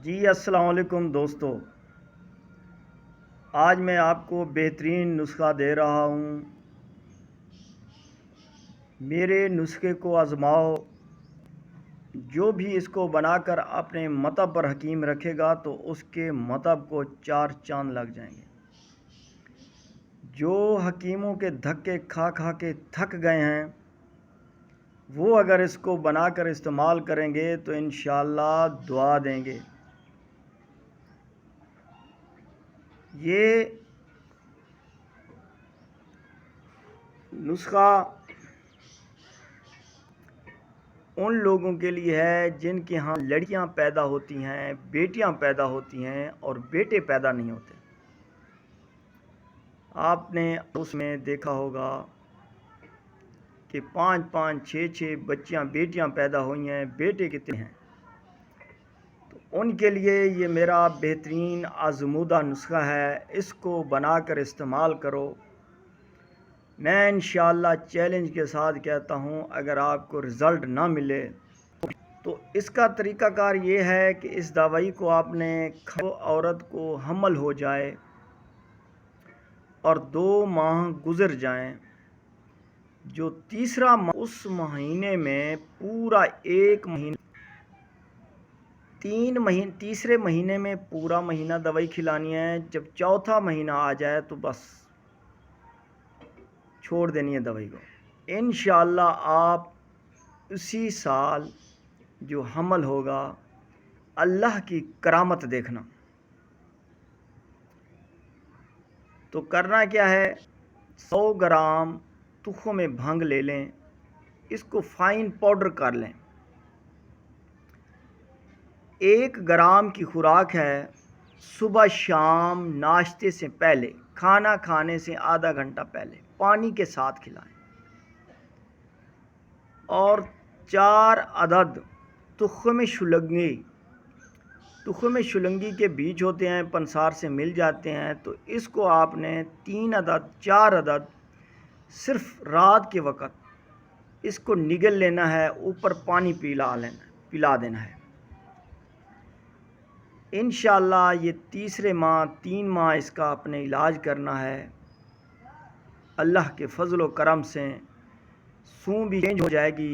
جی السلام علیکم دوستو، آج میں آپ کو بہترین نسخہ دے رہا ہوں۔ میرے نسخے کو آزماؤ۔ جو بھی اس کو بنا کر اپنے مطب پر حکیم رکھے گا تو اس کے مطب کو 4 چاند لگ جائیں گے۔ جو حکیموں کے دھکے کھا کھا کے تھک گئے ہیں وہ اگر اس کو بنا کر استعمال کریں گے تو انشاءاللہ دعا دیں گے۔ یہ نسخہ ان لوگوں کے لیے ہے جن کے ہاں لڑکیاں پیدا ہوتی ہیں، بیٹیاں پیدا ہوتی ہیں اور بیٹے پیدا نہیں ہوتے۔ آپ نے اس میں دیکھا ہوگا کہ 5 6 بچیاں بیٹیاں پیدا ہوئی ہیں، بیٹے کتنے ہیں؟ تو ان کے لیے یہ میرا بہترین آزمودہ نسخہ ہے، اس کو بنا کر استعمال کرو۔ میں انشاءاللہ چیلنج کے ساتھ کہتا ہوں، اگر آپ کو رزلٹ نہ ملے تو اس کا طریقہ کار یہ ہے کہ اس دوائی کو آپ نے عورت کو حمل ہو جائے اور 2 ماہ گزر جائیں، جو تیسرا ماہ اس مہینے میں پورا 1 مہینہ 3 مہینے تیسرے مہینے میں پورا مہینہ دوائی کھلانی ہے۔ جب چوتھا مہینہ آ جائے تو بس چھوڑ دینی ہے دوائی کو۔ انشاءاللہ آپ اسی سال جو حمل ہوگا اللہ کی کرامت دیکھنا۔ تو کرنا کیا ہے، 100 گرام تخم بھنگ لے لیں، اس کو فائن پاؤڈر کر لیں۔ 1 گرام کی خوراک ہے، صبح شام ناشتے سے پہلے، کھانا کھانے سے آدھا گھنٹہ پہلے پانی کے ساتھ کھلائیں، اور 4 عدد تخم شلنگی کے بیج ہوتے ہیں، پنسار سے مل جاتے ہیں، تو اس کو آپ نے 4 عدد صرف رات کے وقت اس کو نگل لینا ہے، اوپر پانی پلا دینا ہے۔ انشاءاللہ یہ 3 ماہ اس کا اپنے علاج کرنا ہے۔ اللہ کے فضل و کرم سے سون بھی چینج ہو جائے گی۔